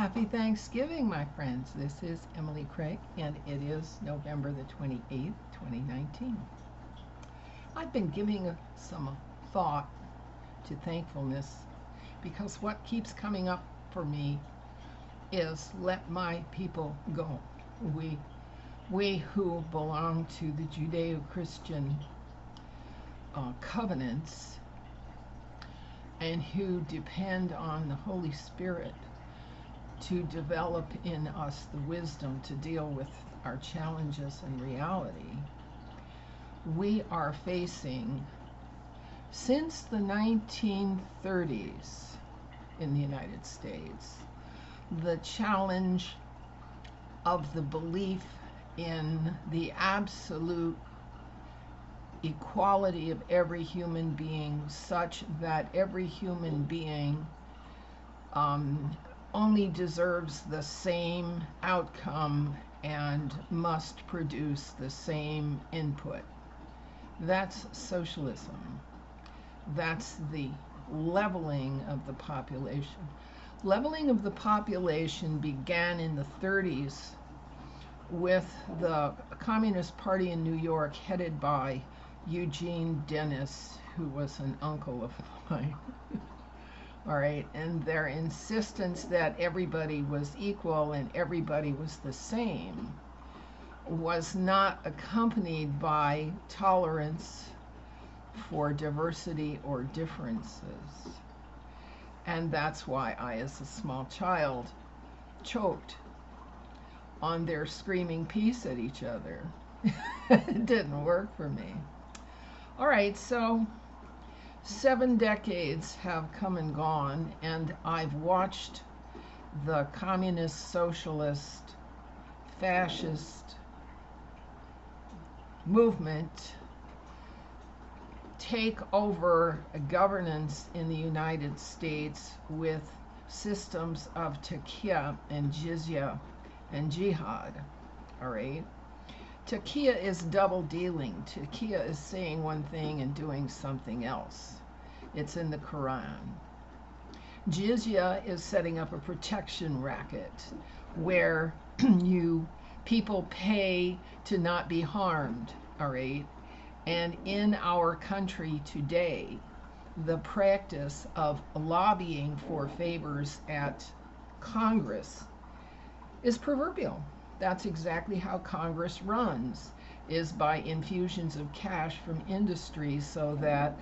Happy Thanksgiving, my friends. This is Emily Craig, and it is November the 28th, 2019. I've been giving some thought to thankfulness because what keeps coming up for me is let my people go. We who belong to the Judeo-Christian covenants and who depend on the Holy Spirit to develop in us the wisdom to deal with our challenges and reality, we are facing, since the 1930s in the United States, the challenge of the belief in the absolute equality of every human being, such that every human being only deserves the same outcome and must produce the same input. That's socialism. That's the leveling of the population. Leveling of the population began in the 30s with the Communist Party in New York, headed by Eugene Dennis, who was an uncle of mine. All right, and their insistence that everybody was equal and everybody was the same was not accompanied by tolerance for diversity or differences. And that's why I, as a small child, choked on their screaming peace at each other. It didn't work for me. All right, so 7 decades have come and gone, and I've watched the communist, socialist, fascist movement take over governance in the United States with systems of taqiyya and jizya and jihad. All right. Taqiyya is double dealing. Taqiyya is saying one thing and doing something else. It's in the Quran. Jizya is setting up a protection racket where people pay to not be harmed, all right? And in our country today, the practice of lobbying for favors at Congress is proverbial. That's exactly how Congress runs, is by infusions of cash from industry, so that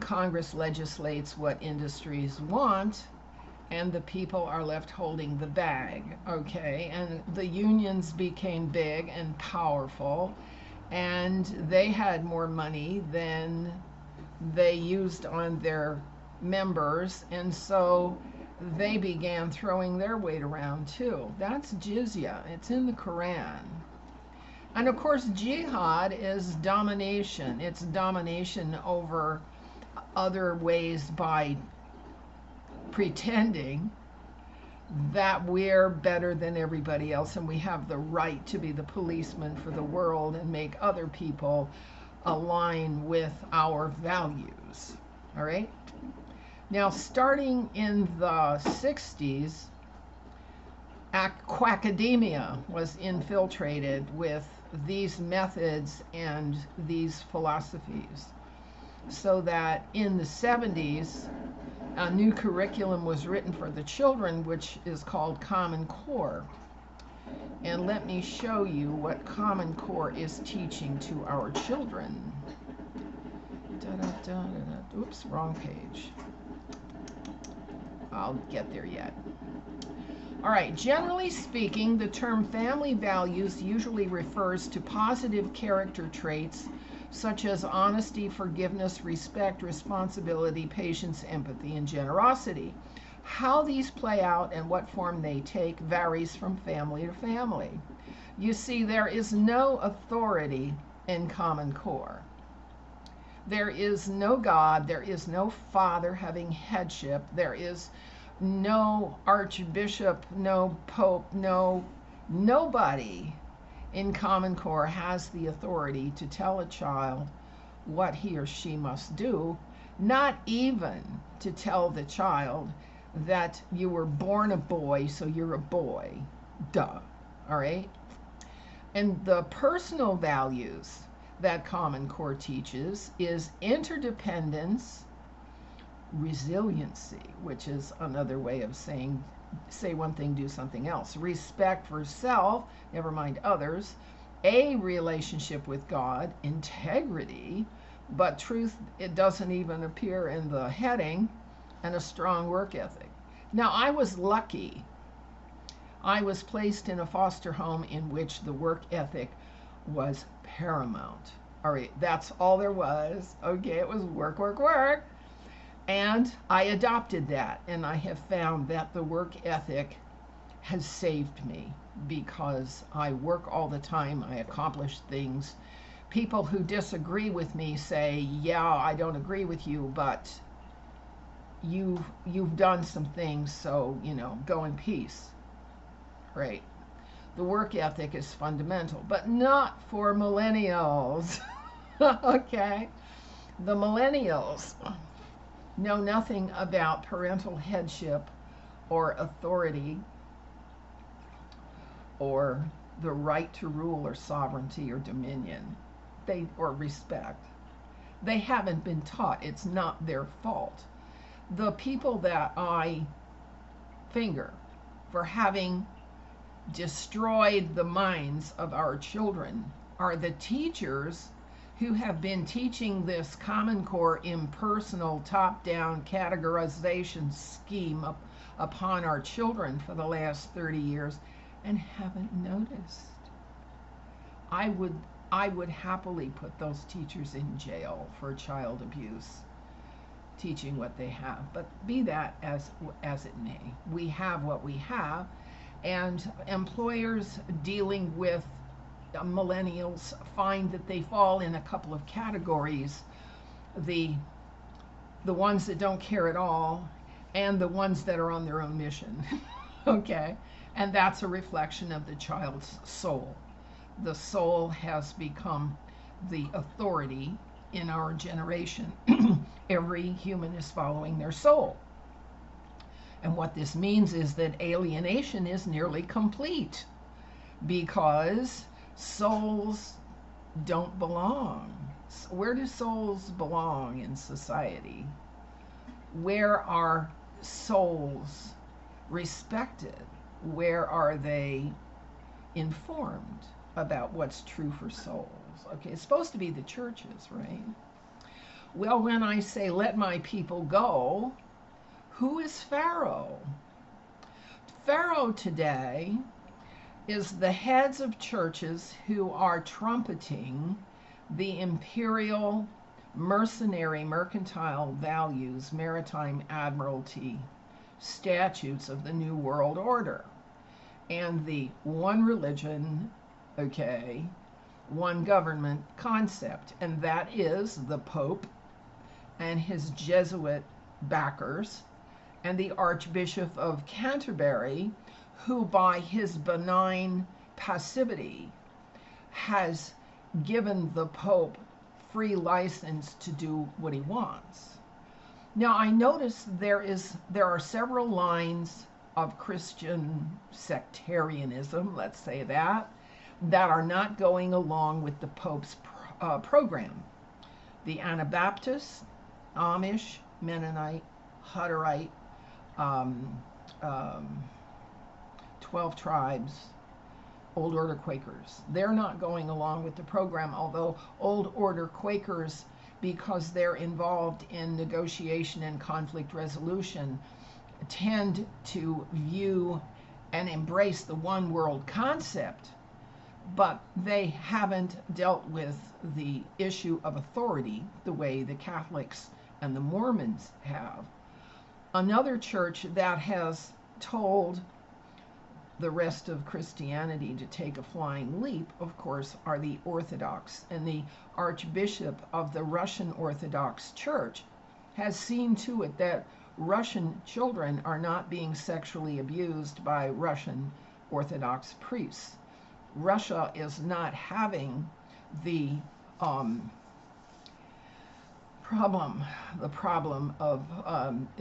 Congress legislates what industries want, and the people are left holding the bag, okay? And the unions became big and powerful, and they had more money than they used on their members, and so they began throwing their weight around too. That's jizya. It's in the Quran. And of course, jihad is domination. It's domination over other ways by pretending that we're better than everybody else and we have the right to be the policeman for the world and make other people align with our values. All right? Now, starting in the 60s, academia was infiltrated with these methods and these philosophies, so that in the 70s, a new curriculum was written for the children, which is called Common Core. And let me show you what Common Core is teaching to our children. Oops, wrong page. I'll get there yet. All right, generally speaking, the term family values usually refers to positive character traits such as honesty, forgiveness, respect, responsibility, patience, empathy, and generosity. How these play out and what form they take varies from family to family. You see, there is no authority in Common Core. There is no God, there is no father having headship, there is no archbishop, no pope, nobody in Common Core has the authority to tell a child what he or she must do, not even to tell the child that you were born a boy, so you're a boy. Duh. All right? And the personal values that Common Core teaches is interdependence, resiliency, which is another way of saying say one thing, do something else, respect for self, never mind others, a relationship with God, integrity, but truth, it doesn't even appear in the heading, and a strong work ethic. Now, I was lucky. I was placed in a foster home in which the work ethic was paramount. All right, that's all there was. Okay, it was work, work, work. And I adopted that, and I have found that the work ethic has saved me because I work all the time, I accomplish things. People who disagree with me say, yeah, I don't agree with you, but you've done some things, so, go in peace. Right. The work ethic is fundamental, but not for millennials. Okay. The millennials know nothing about parental headship or authority or the right to rule or sovereignty or dominion or respect. They haven't been taught. It's not their fault. The people that I finger for having destroyed the minds of our children are the teachers who have been teaching this Common Core impersonal top-down categorization scheme upon our children for the last 30 years and haven't noticed. I would happily put those teachers in jail for child abuse, teaching what they have. But be that as it may, we have what we have, and employers dealing with millennials find that they fall in a couple of categories: the ones that don't care at all and the ones that are on their own mission. Okay, and that's a reflection of the child's soul. The soul has become the authority in our generation. Every human is following their soul, and what this means is that alienation is nearly complete because souls don't belong. Where do souls belong in society? Where are souls respected? Where are they informed about what's true for souls? Okay, it's supposed to be the churches, right? Well, when I say let my people go, who is Pharaoh? Pharaoh today is the heads of churches who are trumpeting the imperial, mercenary, mercantile values, maritime admiralty statutes of the New World Order and the one religion, okay, one government concept, and that is the Pope and his Jesuit backers and the Archbishop of Canterbury, who by his benign passivity has given the Pope free license to do what he wants. Now, I notice there are several lines of Christian sectarianism, let's say that are not going along with the Pope's program. The Anabaptists, Amish, Mennonite, Hutterite, 12 tribes, Old Order Quakers. They're not going along with the program, although Old Order Quakers, because they're involved in negotiation and conflict resolution, tend to view and embrace the one world concept, but they haven't dealt with the issue of authority the way the Catholics and the Mormons have. Another church that has told the rest of Christianity to take a flying leap, of course, are the Orthodox. And the Archbishop of the Russian Orthodox Church has seen to it that Russian children are not being sexually abused by Russian Orthodox priests. Russia is not having the the problem of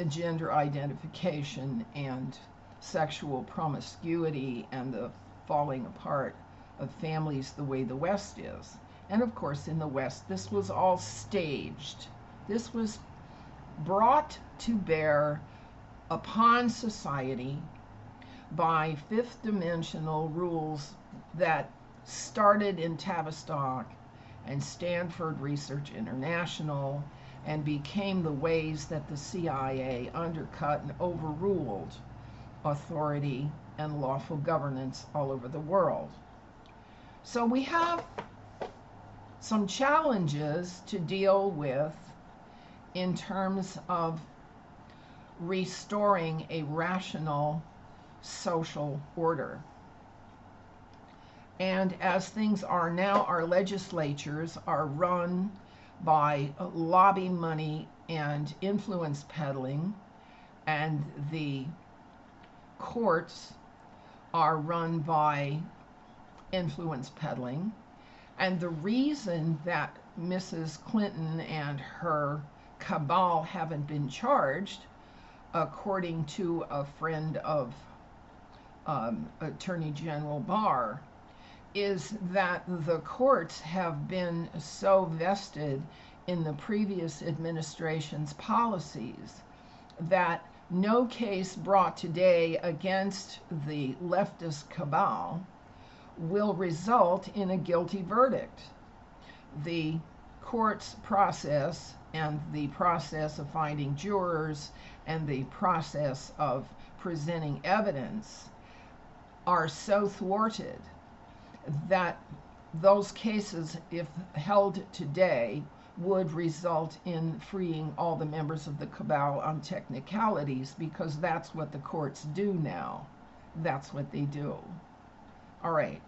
gender identification and sexual promiscuity and the falling apart of families the way the West is. And of course, in the West, this was all staged. This was brought to bear upon society by fifth dimensional rules that started in Tavistock and Stanford Research International and became the ways that the CIA undercut and overruled authority and lawful governance all over the world. So we have some challenges to deal with in terms of restoring a rational social order. And as things are now, our legislatures are run by lobby money and influence peddling, and the courts are run by influence peddling. And the reason that Mrs. Clinton and her cabal haven't been charged, according to a friend of Attorney General Barr, is that the courts have been so vested in the previous administration's policies that no case brought today against the leftist cabal will result in a guilty verdict. The court's process and the process of finding jurors and the process of presenting evidence are so thwarted that those cases, if held today, would result in freeing all the members of the cabal on technicalities, because that's what the courts do now. That's what they do. All right.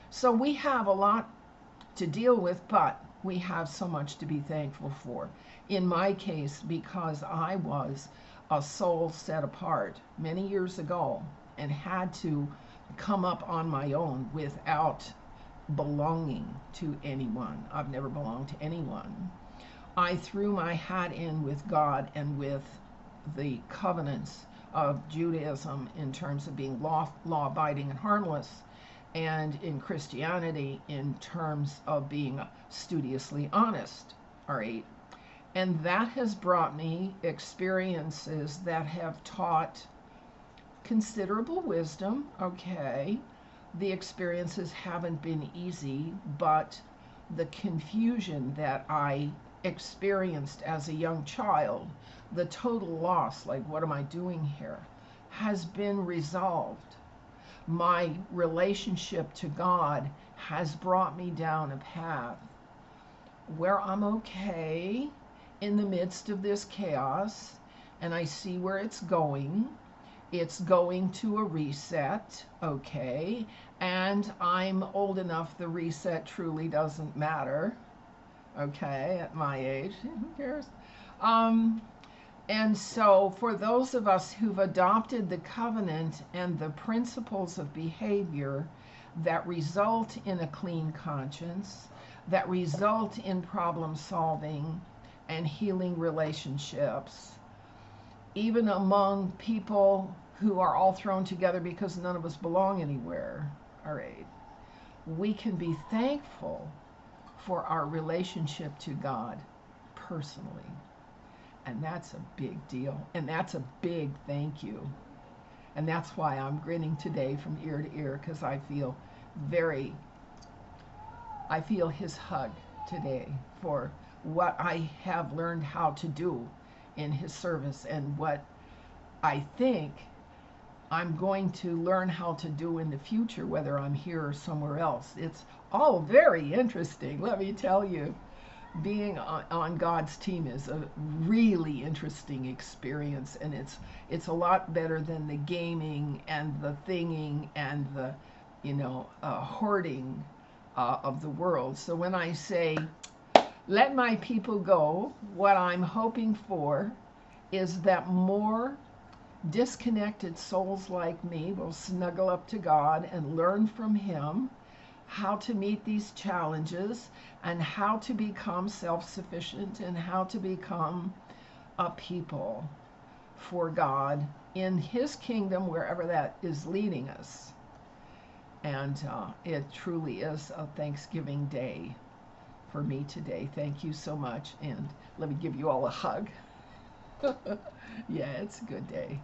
So we have a lot to deal with, but we have so much to be thankful for. In my case, because I was a soul set apart many years ago and had to come up on my own without belonging to anyone. I've never belonged to anyone. I threw my hat in with God and with the covenants of Judaism in terms of being law-abiding and harmless, and in Christianity in terms of being studiously honest. All right. And that has brought me experiences that have taught considerable wisdom. Okay. The experiences haven't been easy, but the confusion that I experienced as a young child, the total loss, like what am I doing here, has been resolved. My relationship to God has brought me down a path where I'm okay in the midst of this chaos, and I see where it's going. It's going to a reset, okay, and I'm old enough the reset truly doesn't matter, okay, at my age, who cares? And so for those of us who've adopted the covenant and the principles of behavior that result in a clean conscience, that result in problem solving and healing relationships, even among people who are all thrown together because none of us belong anywhere, all right, we can be thankful for our relationship to God personally. And that's a big deal. And that's a big thank you. And that's why I'm grinning today from ear to ear, because I feel his hug today for what I have learned how to do in his service and what I think I'm going to learn how to do in the future, whether I'm here or somewhere else. It's all very interesting, let me tell you. Being on God's team is a really interesting experience, and it's a lot better than the gaming and the thinging and the hoarding of the world. So when I say let my people go, what I'm hoping for is that more disconnected souls like me will snuggle up to God and learn from him how to meet these challenges and how to become self-sufficient and how to become a people for God in His kingdom, wherever that is leading us. And it truly is a Thanksgiving day for me today. Thank you so much. And let me give you all a hug. Yeah, it's a good day.